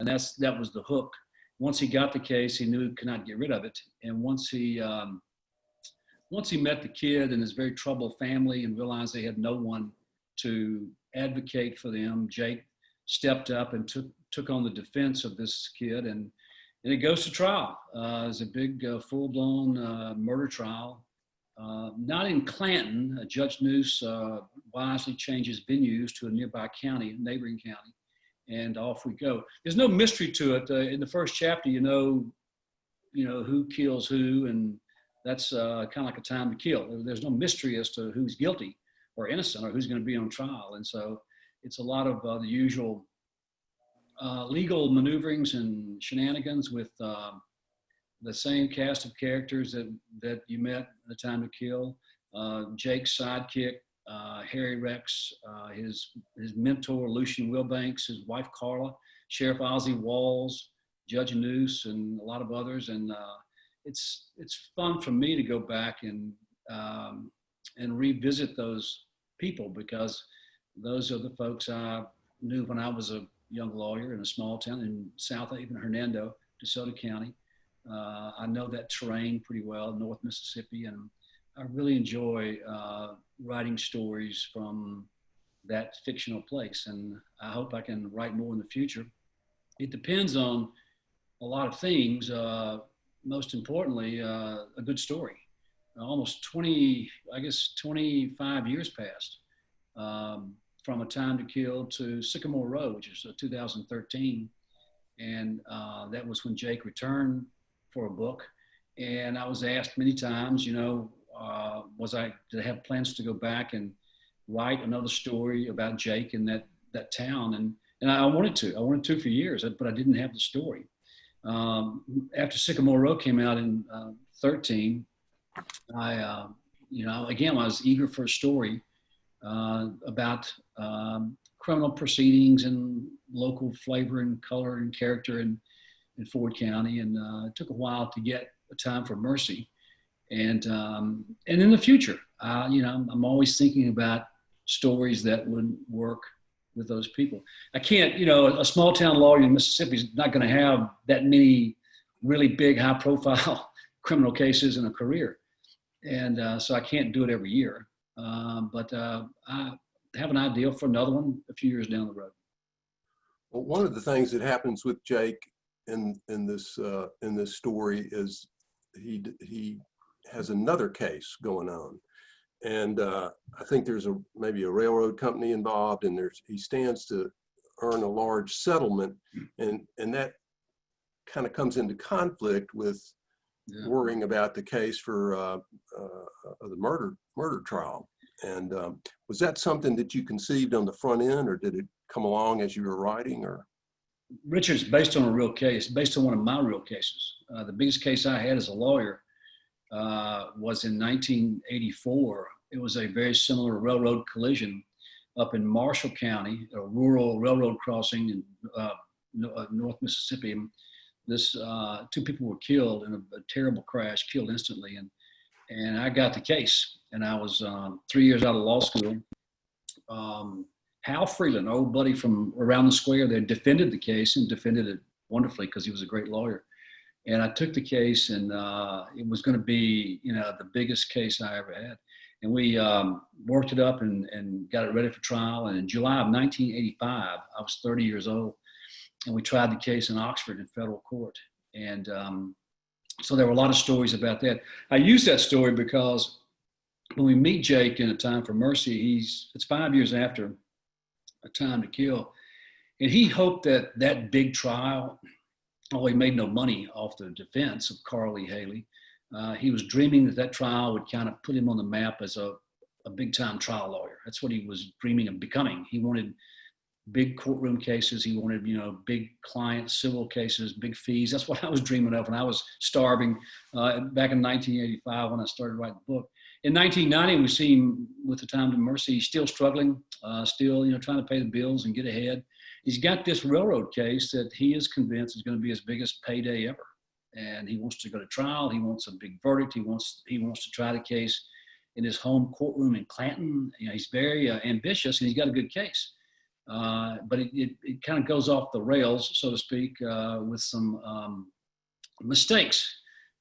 And that was the hook. Once he got the case, he knew he could not get rid of it. And once he met the kid and his very troubled family and realized they had no one to advocate for them, Jake stepped up and took on the defense of this kid, and it goes to trial. It's a big, full-blown murder trial. Not in Clanton. Judge Noose wisely changes venues to a nearby county, neighboring county, and off we go. There's no mystery to it. In the first chapter, you know who kills who, and that's kind of like A Time to Kill. There's no mystery as to who's guilty or innocent or who's going to be on trial, and so it's a lot of the usual legal maneuverings and shenanigans with the same cast of characters that you met in A Time to Kill. Jake's sidekick, Harry Rex, his mentor, Lucian Wilbanks, his wife, Carla, Sheriff Ozzie Walls, Judge Noose, and a lot of others. And it's fun for me to go back and revisit those people, because those are the folks I knew when I was a young lawyer in a small town in South Haven, Hernando, DeSoto County. I know that terrain pretty well, North Mississippi, and I really enjoy writing stories from that fictional place, and I hope I can write more in the future. It depends on a lot of things, most importantly, a good story. Almost 25 years passed from A Time to Kill to Sycamore Road, which is 2013, and that was when Jake returned for a book. And I was asked many times, did I have plans to go back and write another story about Jake in that town? And I wanted to for years, but I didn't have the story. After Sycamore Road came out in 13, I was eager for a story about criminal proceedings and local flavor and color and character in Ford County, and it took a while to get A Time for Mercy. And in the future, I'm always thinking about stories that would work with those people. I can't, a small town lawyer in Mississippi is not going to have that many really big, high profile criminal cases in a career. And so I can't do it every year. But I have an idea for another one a few years down the road. Well, one of the things that happens with Jake in this story is he has another case going on, and I think there's maybe a railroad company involved, and he stands to earn a large settlement, and that kind of comes into conflict with worrying about the case for the murder trial. And was that something that you conceived on the front end, or did it come along as you were writing? Or Richard's based on a real case, based on one of my real cases. The biggest case I had as a lawyer was in 1984. It was a very similar railroad collision up in Marshall County, a rural railroad crossing in North Mississippi. This two people were killed in a terrible crash, killed instantly, and I got the case. And I was 3 years out of law school. Hal Freeland, an old buddy from around the square, they defended the case and defended it wonderfully because he was a great lawyer. And I took the case, and it was going to be, the biggest case I ever had. And we worked it up and got it ready for trial. And in July of 1985, I was 30 years old, and we tried the case in Oxford in federal court. And so there were a lot of stories about that. I use that story because when we meet Jake in A Time for Mercy, it's 5 years after A Time to Kill, and he hoped that big trial, he made no money off the defense of Carl Lee Haley. He was dreaming that trial would kind of put him on the map as a big-time trial lawyer. That's what he was dreaming of becoming. He wanted big courtroom cases. He wanted, big client civil cases, big fees. That's what I was dreaming of when I was starving back in 1985 when I started writing the book. In 1990, we see him with A Time to Mercy. He's still struggling, trying to pay the bills and get ahead. He's got this railroad case that he is convinced is going to be his biggest payday ever. And he wants to go to trial. He wants a big verdict. He wants to try the case in his home courtroom in Clanton. He's very ambitious, and he's got a good case. but it kind of goes off the rails, so to speak, with some mistakes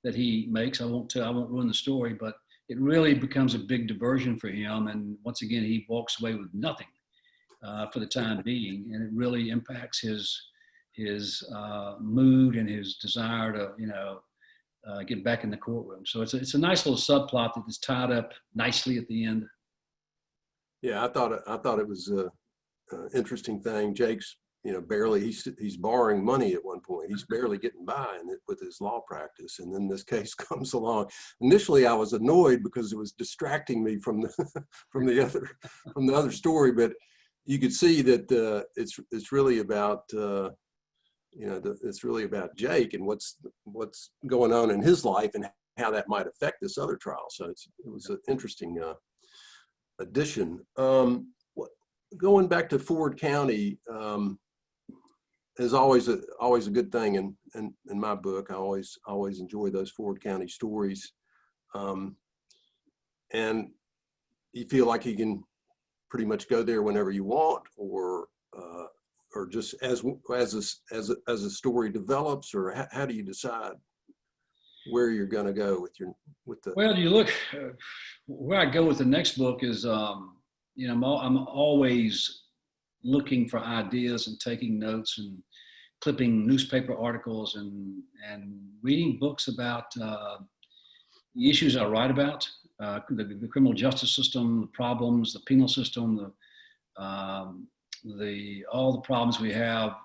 that he makes. I won't ruin the story, but it really becomes a big diversion for him. And once again, he walks away with nothing for the time being, and it really impacts his mood and his desire to, get back in the courtroom. So it's a nice little subplot that is tied up nicely at the end. Yeah, I thought it was a interesting thing. Jake's, barely, he's borrowing money at one point. He's barely getting by with his law practice, and then this case comes along. Initially, I was annoyed because it was distracting me from the other story, but you could see that it's really about it's really about Jake and what's going on in his life and how that might affect this other trial. So it was an interesting addition. Going back to Ford County is always a good thing in my book. I always enjoy those Ford County stories, and you feel like you can pretty much go there whenever you want, or just as a story develops, or how do you decide where you're going to go with the? Well, you look where I go with the next book is, I'm always looking for ideas and taking notes and clipping newspaper articles and reading books about the issues I write about, the criminal justice system, the problems, the penal system, all the problems we have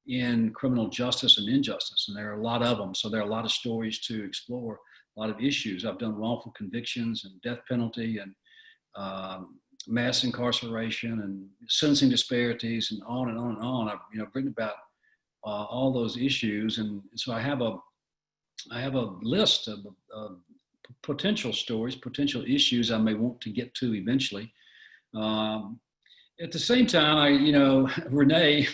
in criminal justice and injustice, and there are a lot of them. So there are a lot of stories to explore, a lot of issues. I've done wrongful convictions and death penalty and mass incarceration and sentencing disparities and on and on and on. I've written about all those issues, and so I have a list of potential stories, potential issues I may want to get to eventually. At the same time, Renee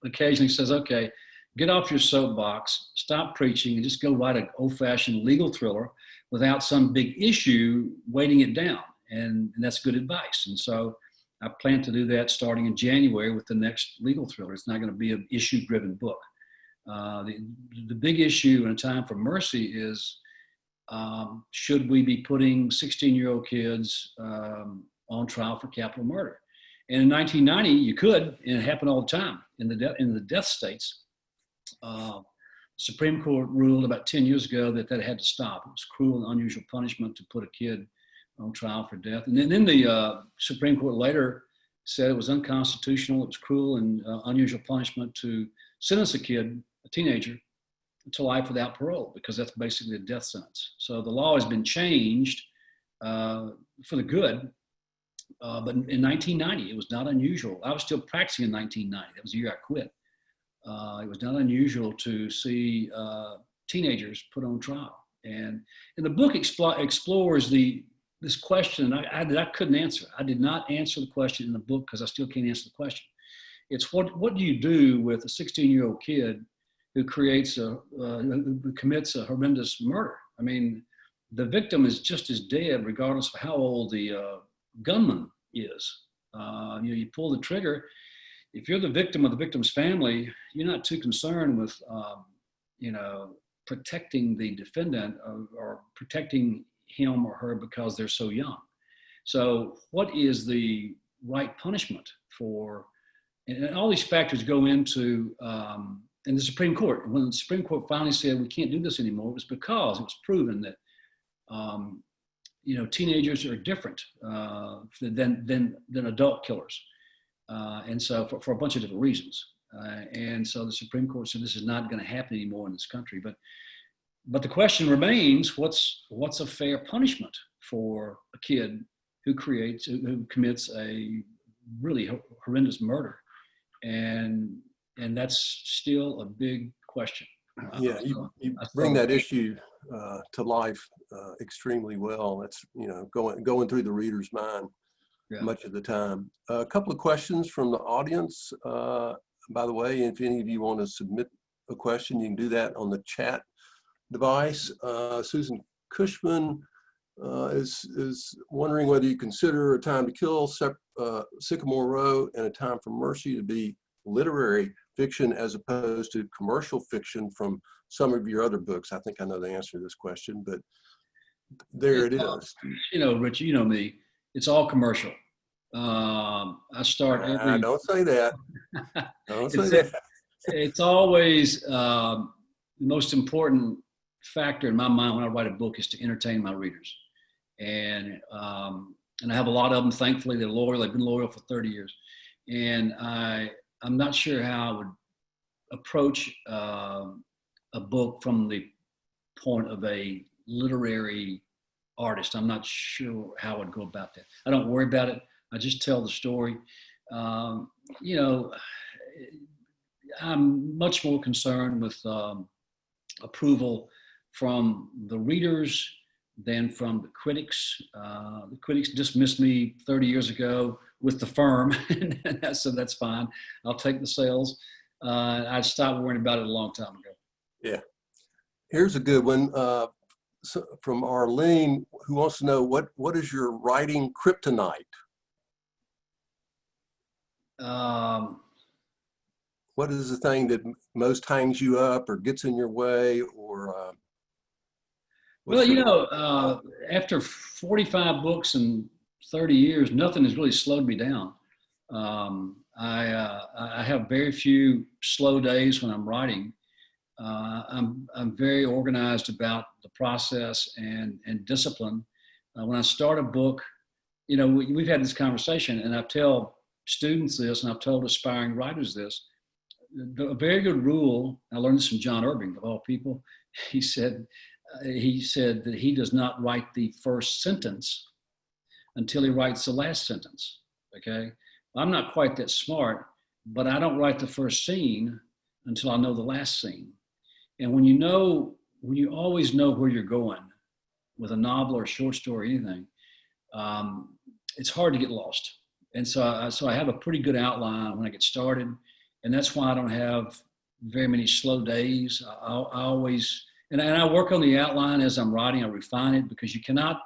occasionally says, okay, get off your soapbox, stop preaching, and just go write an old-fashioned legal thriller without some big issue weighting it down. And that's good advice. And so I plan to do that starting in January with the next legal thriller. It's not going to be an issue-driven book. The big issue in A Time for Mercy is, should we be putting 16-year-old kids on trial for capital murder? And in 1990, you could, and it happened all the time in the death states. The Supreme Court ruled about 10 years ago that had to stop. It was cruel and unusual punishment to put a kid on trial for death. And then the Supreme Court later said it was unconstitutional, it was cruel and unusual punishment to sentence a teenager, to life without parole, because that's basically a death sentence. So the law has been changed for the good. But in 1990, it was not unusual. I was still practicing in 1990. That was the year I quit. It was not unusual to see teenagers put on trial. And the book explores this question I couldn't answer. I did not answer the question in the book because I still can't answer the question. It's what do you do with a 16-year-old kid who who commits a horrendous murder? I mean, the victim is just as dead regardless of how old the gunman is. You pull the trigger. If you're the victim of the victim's family, you're not too concerned with protecting the defendant or protecting him or her because they're so young. So what is the right punishment for, and all these factors go into, and the Supreme Court, when the Supreme Court finally said we can't do this anymore, it was because it was proven that teenagers are different than adult killers. And so for a bunch of different reasons. And so the Supreme Court said this is not going to happen anymore in this country. But the question remains, what's a fair punishment for a kid who commits a really horrendous murder? And that's still a big question. Yeah, you bring that issue to life extremely well. That's going through the reader's mind much of the time. A couple of questions from the audience. By the way, if any of you want to submit a question, you can do that on the chat device. Susan Cushman is wondering whether you consider A Time to Kill, Sycamore Row, and A Time for Mercy to be literary fiction as opposed to commercial fiction from some of your other books. I think I know the answer to this question, but there it is. Rich, you know me. It's all commercial. I start every. Don't say that. Don't say that. It's always the most important factor in my mind when I write a book is to entertain my readers, and I have a lot of them. Thankfully, they're loyal. They've been loyal for 30 years, and I'm not sure how I would approach a book from the point of a literary artist. I'm not sure how I would go about that. I don't worry about it. I just tell the story. I'm much more concerned with approval from the readers than from the critics. The critics dismissed me 30 years ago with the firm, so that's fine. I'll take the sales. I stopped worrying about it a long time ago. Yeah. Here's a good one from Arlene, who wants to know what is your writing kryptonite? What is the thing that most hangs you up or gets in your way, or? Well, after 45 books and 30 years, nothing has really slowed me down. I have very few slow days when I'm writing. I'm very organized about the process and discipline. When I start a book, we've had this conversation, and I tell students this, and I've told aspiring writers this. A very good rule, I learned this from John Irving, of all people. He said that he does not write the first sentence until he writes the last sentence. Okay, I'm not quite that smart, but I don't write the first scene until I know the last scene. And when you always know where you're going with a novel or a short story, anything, it's hard to get lost. And so I have a pretty good outline when I get started, and that's why I don't have very many slow days. I always, and I work on the outline as I'm writing. I refine it, because you cannot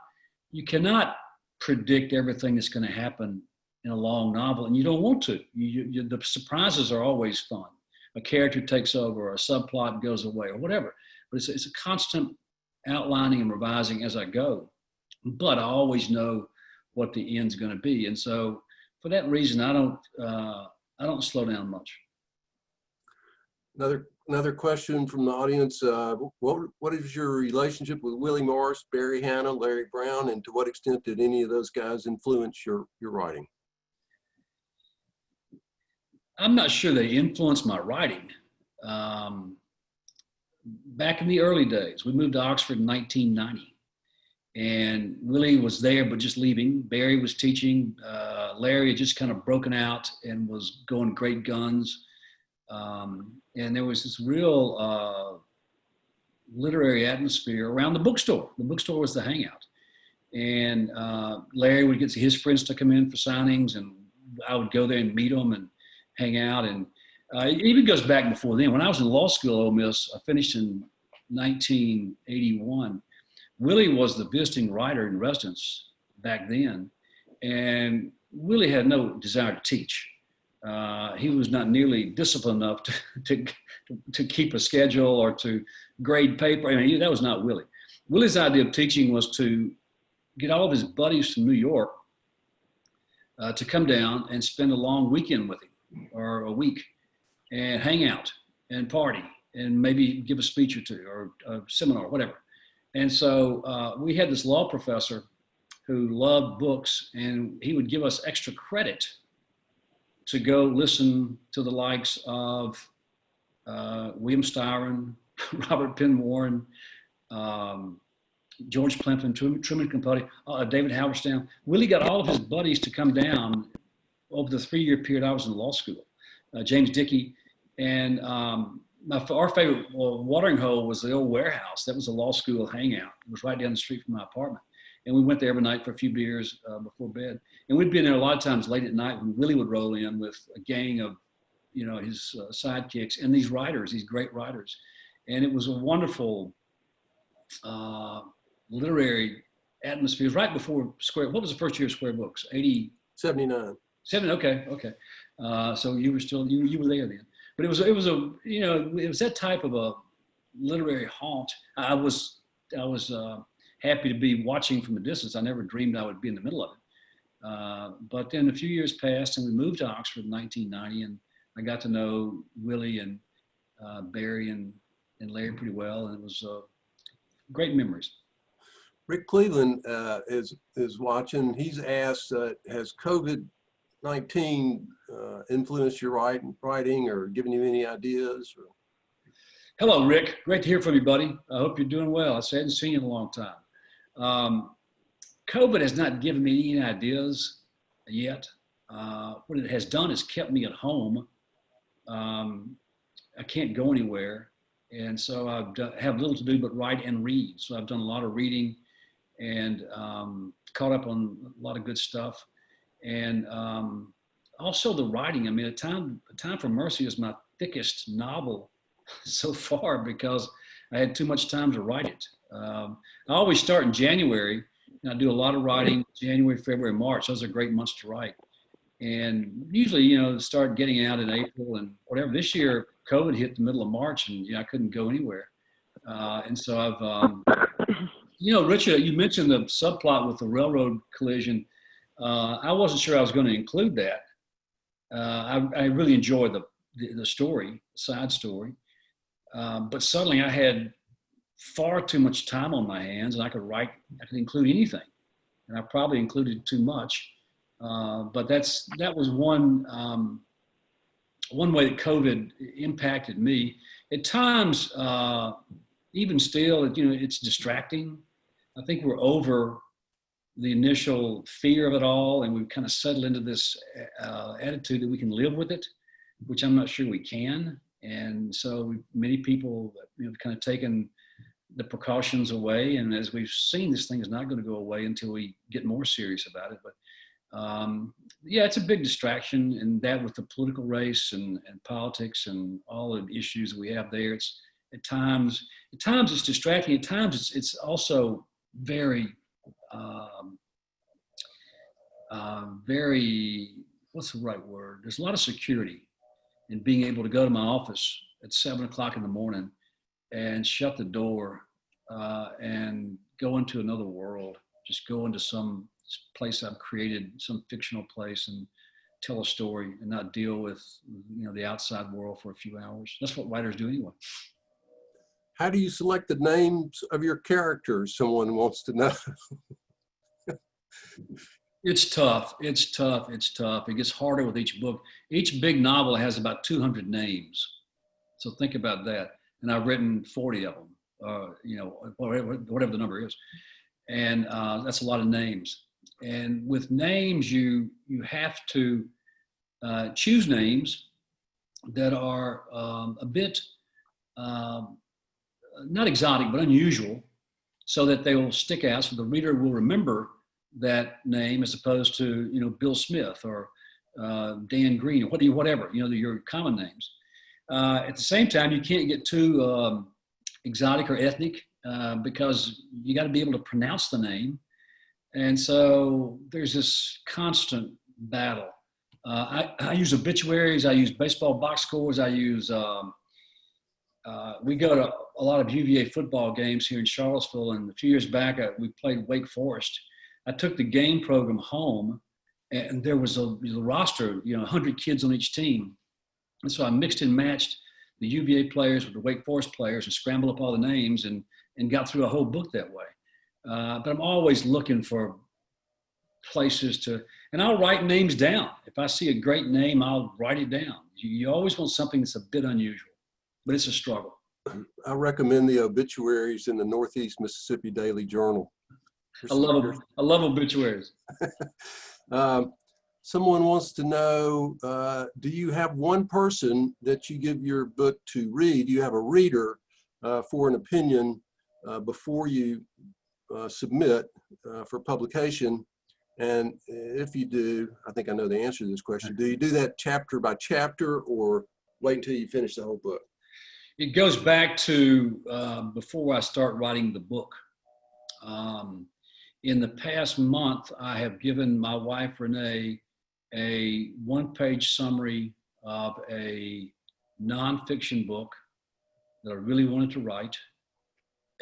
predict everything that's going to happen in a long novel, and you don't want to. The surprises are always fun. A character takes over, or a subplot goes away, or whatever. But it's a constant outlining and revising as I go. But I always know what the end's going to be, and so for that reason, I don't slow down much. Another question from the audience. What is your relationship with Willie Morris, Barry Hannah, Larry Brown, and to what extent did any of those guys influence your writing? I'm not sure they influenced my writing. Back in the early days, we moved to Oxford in 1990, and Willie was there but just leaving. Barry was teaching. Larry had just kind of broken out and was going great guns. And there was this real literary atmosphere around the bookstore. The bookstore was the hangout. And Larry would get his friends to come in for signings, and I would go there and meet them and hang out. And it even goes back before then. When I was in law school at Ole Miss, I finished in 1981. Willie was the visiting writer in residence back then. And Willie had no desire to teach. He was not nearly disciplined enough to keep a schedule or to grade paper. I mean, that was not Willie. Willie's idea of teaching was to get all of his buddies from New York to come down and spend a long weekend with him, or a week, and hang out and party and maybe give a speech or two, or a seminar, whatever. And so we had this law professor who loved books, and he would give us extra credit to go listen to the likes of William Styron, Robert Penn Warren, George Plimpton, Truman Capote, David Halberstam. Willie got all of his buddies to come down over the 3-year period I was in law school. James Dickey, and our favorite watering hole was the old warehouse. That was a law school hangout. It was right down the street from my apartment. And we went there every night for a few beers before bed. And we'd be in there a lot of times late at night when Willie would roll in with a gang of, his sidekicks and these writers, these great writers. And it was a wonderful literary atmosphere. It was right before Square. What was the first year of Square Books? 79. 7. Okay. So you were still, you were there then. But it was it was that type of a literary haunt. I was happy to be watching from a distance. I never dreamed I would be in the middle of it. But then a few years passed, and we moved to Oxford in 1990, and I got to know Willie and Barry and Larry pretty well, and it was great memories. Rick Cleveland is watching. He's asked, has COVID-19 influenced your writing or given you any ideas? Or? Hello, Rick. Great to hear from you, buddy. I hope you're doing well. I hadn't seen you in a long time. COVID has not given me any ideas yet. What it has done is kept me at home. I can't go anywhere. And so I have little to do but write and read. So I've done a lot of reading and caught up on a lot of good stuff. And also the writing. I mean, A Time for Mercy is my thickest novel so far because I had too much time to write it. I always start in January, and I do a lot of writing January, February, March. Those are great months to write. And usually, start getting out in April and whatever. This year, COVID hit the middle of March, and I couldn't go anywhere. And so I've, Richard, you mentioned the subplot with the railroad collision. I wasn't sure I was going to include that. I really enjoyed the story, side story. But suddenly I had far too much time on my hands, and I could include anything. And I probably included too much. But that was one way that COVID impacted me. At times, even still, it's distracting. I think we're over the initial fear of it all, and we've kind of settled into this attitude that we can live with it, which I'm not sure we can. And so many people, have kind of taken the precautions away. And as we've seen, this thing is not going to go away until we get more serious about it. But it's a big distraction, and that with the political race and politics and all the issues we have there, it's at times it's distracting. At times it's also very, what's the right word? There's a lot of security in being able to go to my office at 7 o'clock in the morning and shut the door and go into another world, just go into some place I've created, some fictional place, and tell a story and not deal with the outside world for a few hours. That's what writers do anyway. How do you select the names of your characters? Someone wants to know. It's tough. It gets harder with each book. Each big novel has about 200 names. So think about that. And I've written 40 of them, whatever the number is. And that's a lot of names. And with names, you have to choose names that are a bit, not exotic, but unusual, so that they will stick out, so the reader will remember that name as opposed to, Bill Smith or Dan Green or whatever, your common names. At the same time, you can't get too exotic or ethnic because you got to be able to pronounce the name. And so there's this constant battle. I use obituaries. I use baseball box scores. I use, we go to a lot of UVA football games here in Charlottesville. And a few years back, we played Wake Forest. I took the game program home, and there was a roster, 100 kids on each team. And so I mixed and matched the UVA players with the Wake Forest players and scrambled up all the names and got through a whole book that way. But I'm always looking for places and I'll write names down. If I see a great name, I'll write it down. You always want something that's a bit unusual, but it's a struggle. I recommend the obituaries in the Northeast Mississippi Daily Journal. I love obituaries. Someone wants to know, do you have one person that you give your book to read? Do you have a reader for an opinion before you submit for publication? And if you do, I think I know the answer to this question. Do you do that chapter by chapter or wait until you finish the whole book? It goes back to before I start writing the book. In the past month, I have given my wife, Renee, a one-page summary of a nonfiction book that I really wanted to write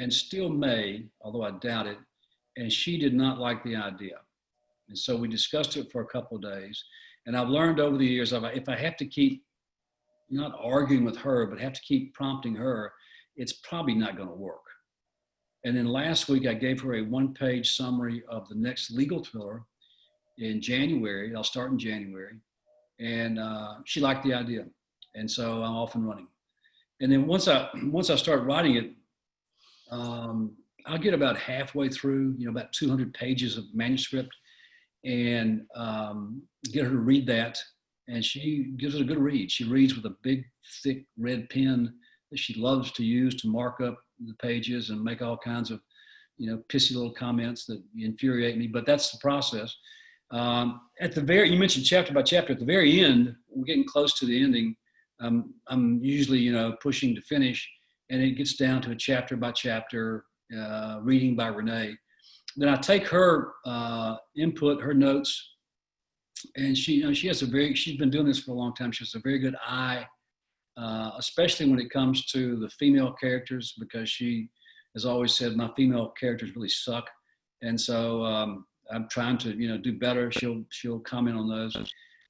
and still may, although I doubt it. And she did not like the idea. And so we discussed it for a couple of days. And I've learned over the years, if I have to keep not arguing with her, but have to keep prompting her, it's probably not going to work. And then last week, I gave her a one-page summary of the next legal thriller in January. I'll start in January. And she liked the idea. And so I'm off and running. And then once I start writing it, I'll get about halfway through, about 200 pages of manuscript, and get her to read that. And she gives it a good read. She reads with a big, thick red pen that she loves to use to mark up the pages and make all kinds of, pissy little comments that infuriate me. But that's the process. You mentioned chapter by chapter. At the very end, we're getting close to the ending. I'm usually, pushing to finish, and it gets down to a chapter by chapter reading by Renee. Then I take her input, her notes, and she's been doing this for a long time. She has a very good eye, especially when it comes to the female characters, because she has always said my female characters really suck, and so I'm trying to do better. She'll comment on those.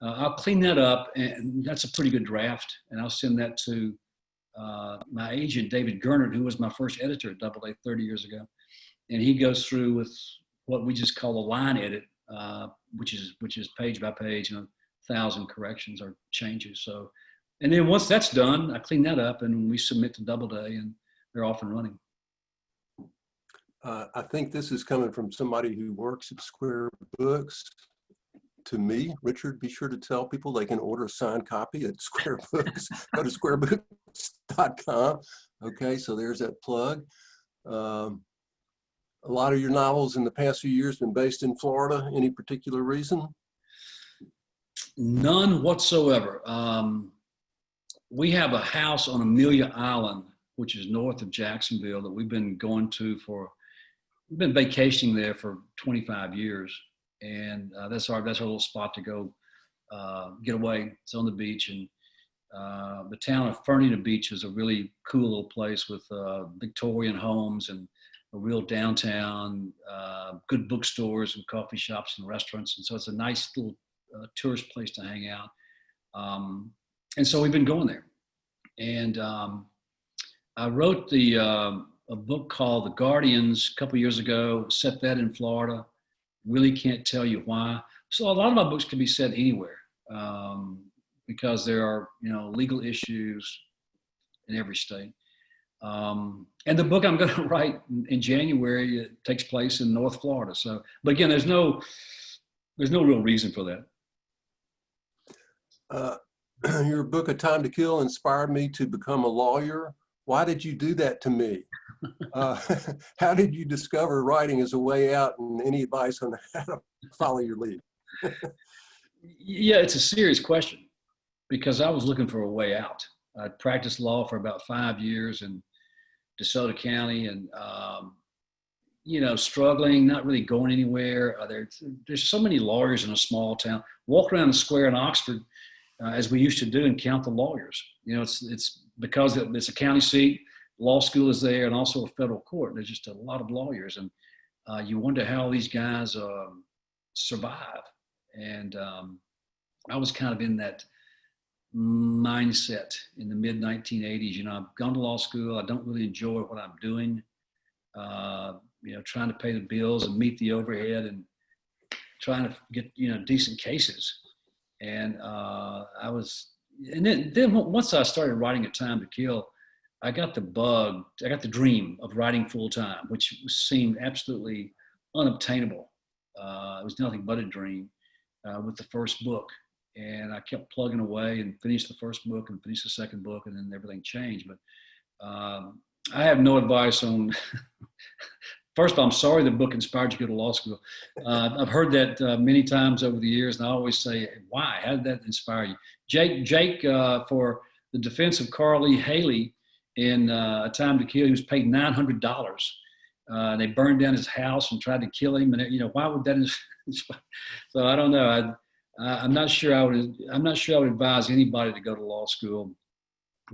I'll clean that up, and that's a pretty good draft, and I'll send that to my agent, David Gernert, who was my first editor at Double A 30 years ago. And he goes through with what we just call a line edit, which is page by page, 1,000 corrections or changes. So, and then once that's done, I clean that up and we submit to Doubleday, and they're off and running. I think this is coming from somebody who works at Square Books. To me, Richard, be sure to tell people they can order a signed copy at Square Books. Go to squarebooks.com. Okay, so there's that plug. A lot of your novels in the past few years been based in Florida. Any particular reason? None whatsoever. We have a house on Amelia Island, which is north of Jacksonville, that we've been we've been vacationing there for 25 years. And that's our little spot to go get away. It's on the beach, and the town of Fernina Beach is a really cool little place with Victorian homes and a real downtown, good bookstores and coffee shops and restaurants. And so it's a nice little tourist place to hang out. And so we've been going there. And I wrote a book called The Guardians a couple years ago, set that in Florida. Really can't tell you why. So a lot of my books can be set anywhere because there are, legal issues in every state. And the book I'm going to write in January, it takes place in North Florida. So, but again, there's no real reason for that. Your book, A Time to Kill, inspired me to become a lawyer. Why did you do that to me? How did you discover writing as a way out, and any advice on how to follow your lead? Yeah, it's a serious question because I was looking for a way out. I practiced law for about 5 years in DeSoto County, and struggling, not really going anywhere. There's so many lawyers in a small town. Walk around the square in Oxford, as we used to do, and count the lawyers. It's because it's a county seat. Law school is there, and also a federal court. There's just a lot of lawyers, and you wonder how these guys survive. And I was kind of in that mindset in the mid 1980s. I've gone to law school. I don't really enjoy what I'm doing. Trying to pay the bills and meet the overhead and trying to get decent cases. And then once I started writing A Time to Kill, I got the dream of writing full time, which seemed absolutely unobtainable. It was nothing but a dream with the first book. And I kept plugging away and finished the first book and finished the second book, and then everything changed. But I have no advice on, first of all, I'm sorry the book inspired you to go to law school. I've heard that many times over the years, and I always say, why? How did that inspire you? Jake for the defense of Carl Lee Haley in A Time to Kill, he was paid $900 They burned down his house and tried to kill him. And, why would that? So I don't know. I'm not sure I'm not sure I would advise anybody to go to law school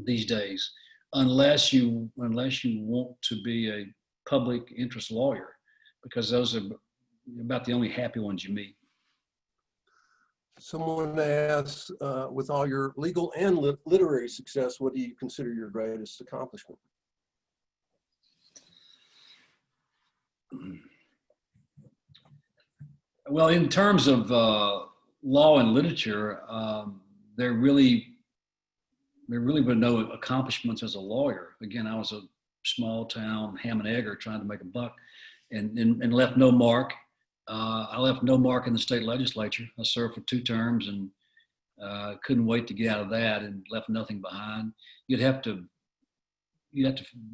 these days, unless you want to be a public interest lawyer, because those are about the only happy ones you meet. Someone asks, with all your legal and literary success, what do you consider your greatest accomplishment? Well, in terms of law and literature, there really were no accomplishments as a lawyer. Again, I was a small town ham and egger trying to make a buck, and left no mark. I left no mark in the state legislature. I served for 2 terms and couldn't wait to get out of that, and left nothing behind. You'd have to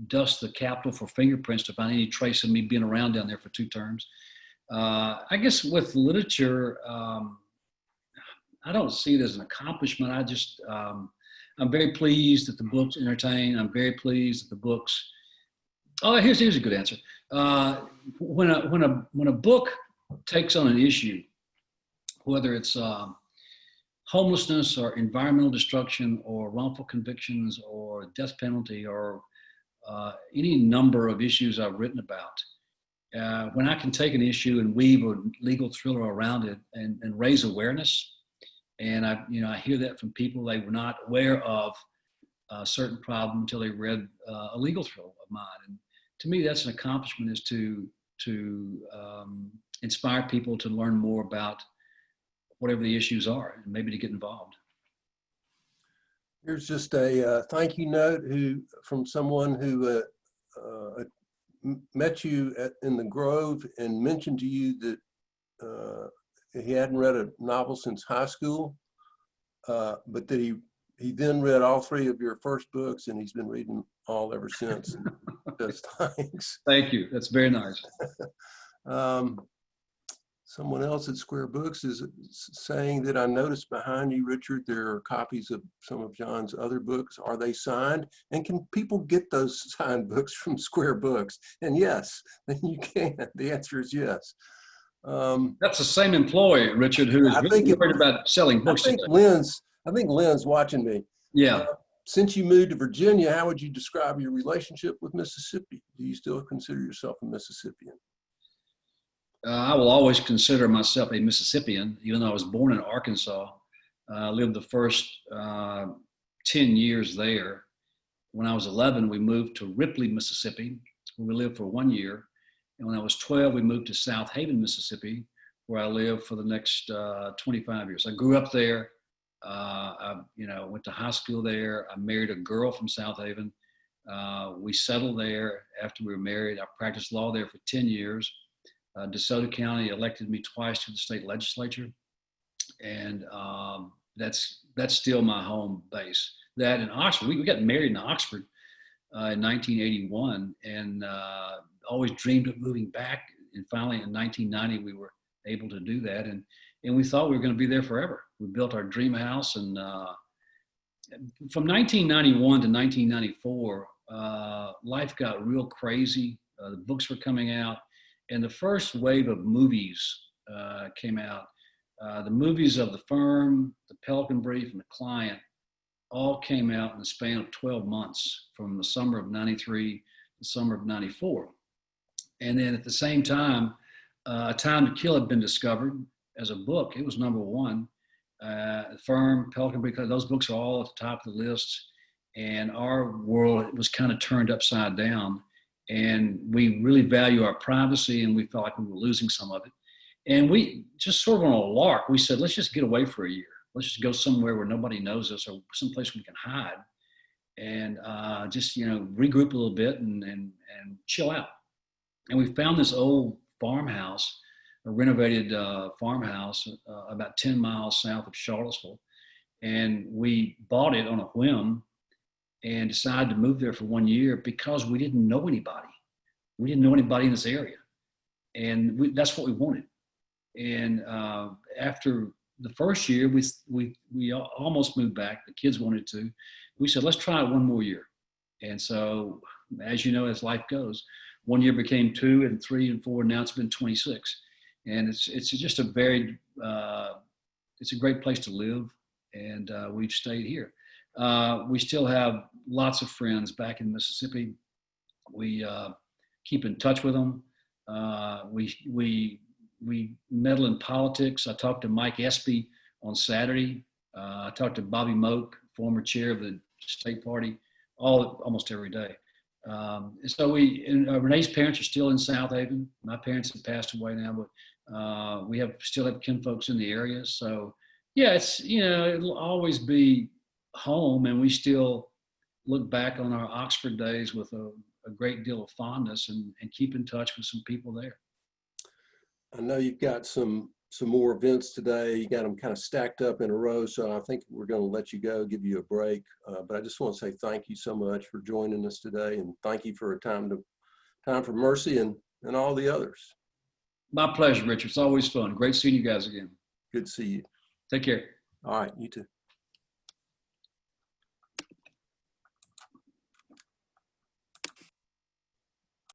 dust the Capitol for fingerprints to find any trace of me being around down there for 2 terms. I guess with literature, I don't see it as an accomplishment. I'm very pleased that the books entertain. I'm very pleased that the books. Oh, here's a good answer. When a book takes on an issue, whether it's homelessness or environmental destruction or wrongful convictions or death penalty or any number of issues I've written about, when I can take an issue and weave a legal thriller around it and raise awareness, and I hear that from people they were not aware of a certain problem until they read a legal thriller of mine. And to me, that's an accomplishment, is to inspire people to learn more about whatever the issues are and maybe to get involved. Here's just a thank you note from someone who met you in the Grove and mentioned to you that he hadn't read a novel since high school, but that he then read all 3 of your first books, and he's been reading all ever since. Just thanks. Thank you. That's very nice. Someone else at Square Books is saying that I noticed behind you, Richard, there are copies of some of John's other books. Are they signed? And can people get those signed books from Square Books? And yes, then you can. The answer is yes. That's the same employee, Richard, who is really worried about selling books. I think Lynn's watching me. Yeah. Since you moved to Virginia, how would you describe your relationship with Mississippi? Do you still consider yourself a Mississippian? I will always consider myself a Mississippian, even though I was born in Arkansas. I lived the first 10 years there. When I was 11, we moved to Ripley, Mississippi, where we lived for 1 year. And when I was 12, we moved to South Haven, Mississippi, where I lived for the next 25 years. I grew up there. I went to high school there. I married a girl from South Haven. We settled there after we were married. I practiced law there for 10 years. DeSoto County elected me twice to the state legislature. And that's still my home base. That in Oxford, we got married in Oxford in 1981, and always dreamed of moving back. And finally in 1990, we were able to do that. And we thought we were going to be there forever. We built our dream house. And from 1991 to 1994, life got real crazy. The books were coming out. And the first wave of movies came out. The movies of The Firm, The Pelican Brief, and The Client all came out in the span of 12 months, from the summer of 93 to the summer of 94. And then at the same time, A Time to Kill had been discovered as a book. It was #1. The Firm, Pelican Brief, those books are all at the top of the list. And our world was kind of turned upside down. And we really value our privacy, and we felt like we were losing some of it. And we just sort of on a lark, we said, let's just get away for a year. Let's just go somewhere where nobody knows us, or someplace we can hide, and just regroup a little bit and chill out. And we found this old farmhouse, a renovated farmhouse about 10 miles south of Charlottesville. And we bought it on a whim and decided to move there for 1 year because we didn't know anybody. We didn't know anybody in this area. And that's what we wanted. And after the first year, we almost moved back. The kids wanted to. We said, let's try it 1 more year. And so, as you know, as life goes, one year became 2 and 3 and 4. Now it's been 26. And it's just a very, it's a great place to live. And we've stayed here. We still have lots of friends back in Mississippi. We keep in touch with them. We meddle in politics. I talked to Mike Espy on Saturday. I talked to Bobby Moak, former chair of the state party, almost every day. And so Renee's parents are still in South Haven. My parents have passed away now, but we still have kinfolks in the area. So yeah, it'll always be home, and we still look back on our Oxford days with a great deal of fondness and keep in touch with some people there. I know you've got some more events today. You got them kind of stacked up in a row, so I think we're going to let you go, give you a break. But I just want to say thank you so much for joining us today, and thank you for a time for Mercy and all the others. My pleasure, Richard. It's always fun. Great seeing you guys again. Good to see you. Take care. All right, you too.